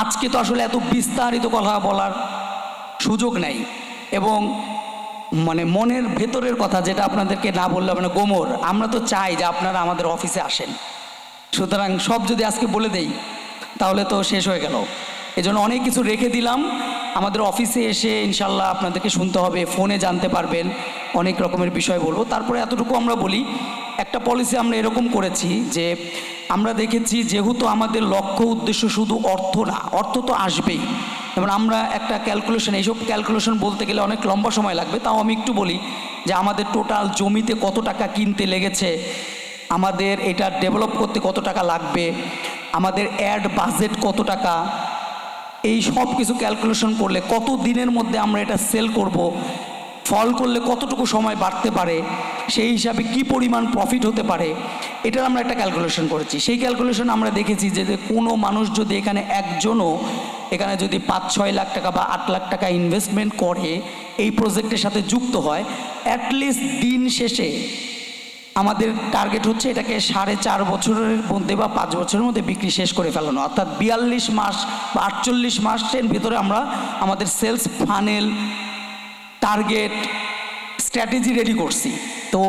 আজকে তো আসলে এত বিস্তারিত কথা বলার সুযোগ নেই, এবং মানে মনের ভেতরের কথা যেটা আপনাদেরকে না বললে মানে গোমর, আমরা তো চাই যে আপনারা আমাদের অফিসে আসেন। সুতরাং সব যদি আজকে বলে দেই তাহলে তো শেষ হয়ে গেল। এজন্য অনেক কিছু রেখে দিলাম, আমাদের অফিসে এসে ইনশাল্লাহ আপনাদেরকে শুনতে হবে, ফোনে জানতে পারবেন, অনেক রকমের বিষয় বলবো। তারপরে এতটুকু আমরা বলি, একটা পলিসি আমরা এরকম করেছি যে আমরা দেখেছি যেহেতু আমাদের লক্ষ্য উদ্দেশ্য শুধু অর্থ না, অর্থ তো আসবেই, যেমন আমরা একটা ক্যালকুলেশন, এইসব ক্যালকুলেশন বলতে গেলে অনেক লম্বা সময় লাগবে, তাও আমি একটু বলি যে আমাদের টোটাল জমিতে কত টাকা কিনতে লেগেছে, আমাদের এটা ডেভেলপ করতে কত টাকা লাগবে, আমাদের অ্যাড বাজেট কত টাকা, এই সব কিছু ক্যালকুলেশন করলে কত দিনের মধ্যে আমরা এটা সেল করব, ফল করলে কতটুকু সময় বাড়তে পারে, সেই হিসাবে কি পরিমাণ প্রফিট হতে পারে, এটার আমরা একটা ক্যালকুলেশন করেছি। সেই ক্যালকুলেশন আমরা দেখেছি যে কোনো মানুষ যদি এখানে একজনও এখানে যদি 5-6 লাখ টাকা বা 8 লাখ টাকা ইনভেস্টমেন্ট করে এই প্রজেক্টের সাথে যুক্ত হয়, অ্যাটলিস্ট দিন শেষে আমাদের টার্গেট হচ্ছে এটাকে 4.5 বছরের মধ্যে বা 5 বছরের মধ্যে বিক্রি শেষ করে ফেলানো, অর্থাৎ 42 মাস বা 48 মাসের ভিতরে আমরা আমাদের sales funnel, target, strategy ready করছি। তো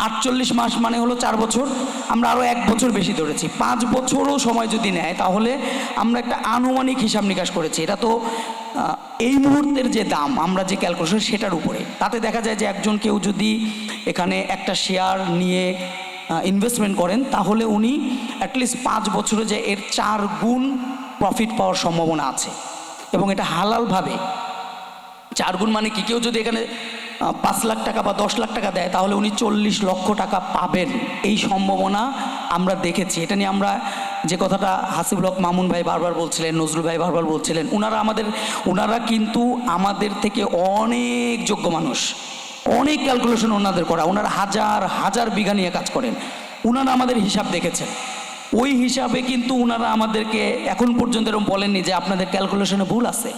48 মাস মানে হলো 4 বছর, আমরা আরও 1 বছর বেশি ধরেছি, 5 বছরও সময় যদি নেয় তাহলে আমরা একটা আনুমানিক হিসাব নিকাশ করেছি। এটা তো এই মুহূর্তের যে দাম আমরা যে ক্যালকুলেশন সেটার উপরে, তাতে দেখা যায় যে একজন কেউ যদি এখানে একটা শেয়ার নিয়ে ইনভেস্টমেন্ট করেন তাহলে উনি অ্যাটলিস্ট 5 বছরে যে এর 4 গুণ প্রফিট পাওয়ার সম্ভাবনা আছে, এবং এটা হালালভাবে। 4 গুণ মানে কি, কেউ যদি এখানে 5 লাখ টাকা বা 10 লাখ টাকা দেয় তাহলে উনি 40 লক্ষ টাকা পাবেন, এই সম্ভাবনা আমরা দেখেছি। এটা নিয়ে আমরা যে কথাটা হাসিবুল হক মামুন ভাই বারবার বলছিলেন, নজরুল ভাই বারবার বলছিলেন, ওনারা কিন্তু আমাদের থেকে অনেক যোগ্য মানুষ, অনেক ক্যালকুলেশন ওনাদের করা, ওনারা হাজার হাজার বিঘা নিয়ে কাজ করেন, ওনারা আমাদের হিসাব দেখেছেন। ওই হিসাবে কিন্তু ওনারা আমাদেরকে এখন পর্যন্ত এরকম বলেননি যে আপনাদের ক্যালকুলেশনে ভুল আছে।